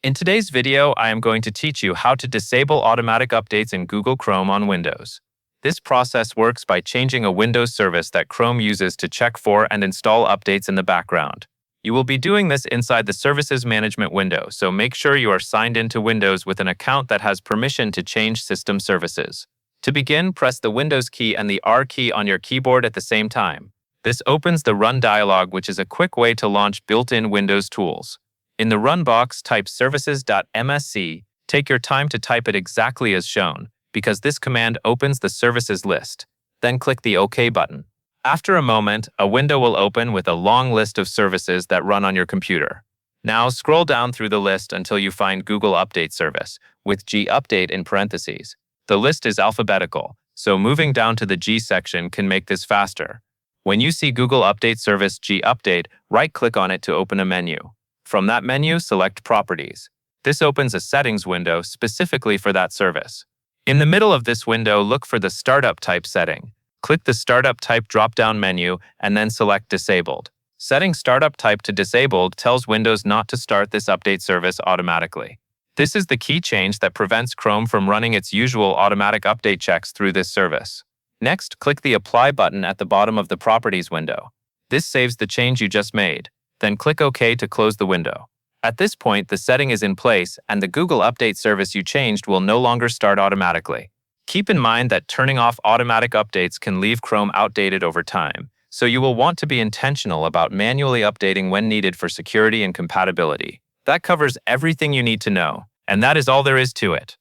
In today's video, I am going to teach you how to disable automatic updates in Google Chrome on Windows. This process works by changing a Windows service that Chrome uses to check for and install updates in the background. You will be doing this inside the Services Management window, so make sure you are signed into Windows with an account that has permission to change system services. To begin, press the Windows key and the R key on your keyboard at the same time. This opens the Run dialog, which is a quick way to launch built-in Windows tools. In the Run box, type services.msc. Take your time to type it exactly as shown, because this command opens the services list. Then click the OK button. After a moment, a window will open with a long list of services that run on your computer. Now scroll down through the list until you find Google Update Service, with G Update in parentheses. The list is alphabetical, so moving down to the G section can make this faster. When you see Google Update Service G Update, right-click on it to open a menu. From that menu, select Properties. This opens a settings window specifically for that service. In the middle of this window, look for the Startup Type setting. Click the Startup Type drop-down menu and then select Disabled. Setting Startup Type to Disabled tells Windows not to start this update service automatically. This is the key change that prevents Chrome from running its usual automatic update checks through this service. Next, click the Apply button at the bottom of the Properties window. This saves the change you just made. Then click OK to close the window. At this point, the setting is in place, and the Google Update service you changed will no longer start automatically. Keep in mind that turning off automatic updates can leave Chrome outdated over time, so you will want to be intentional about manually updating when needed for security and compatibility. That covers everything you need to know, and that is all there is to it.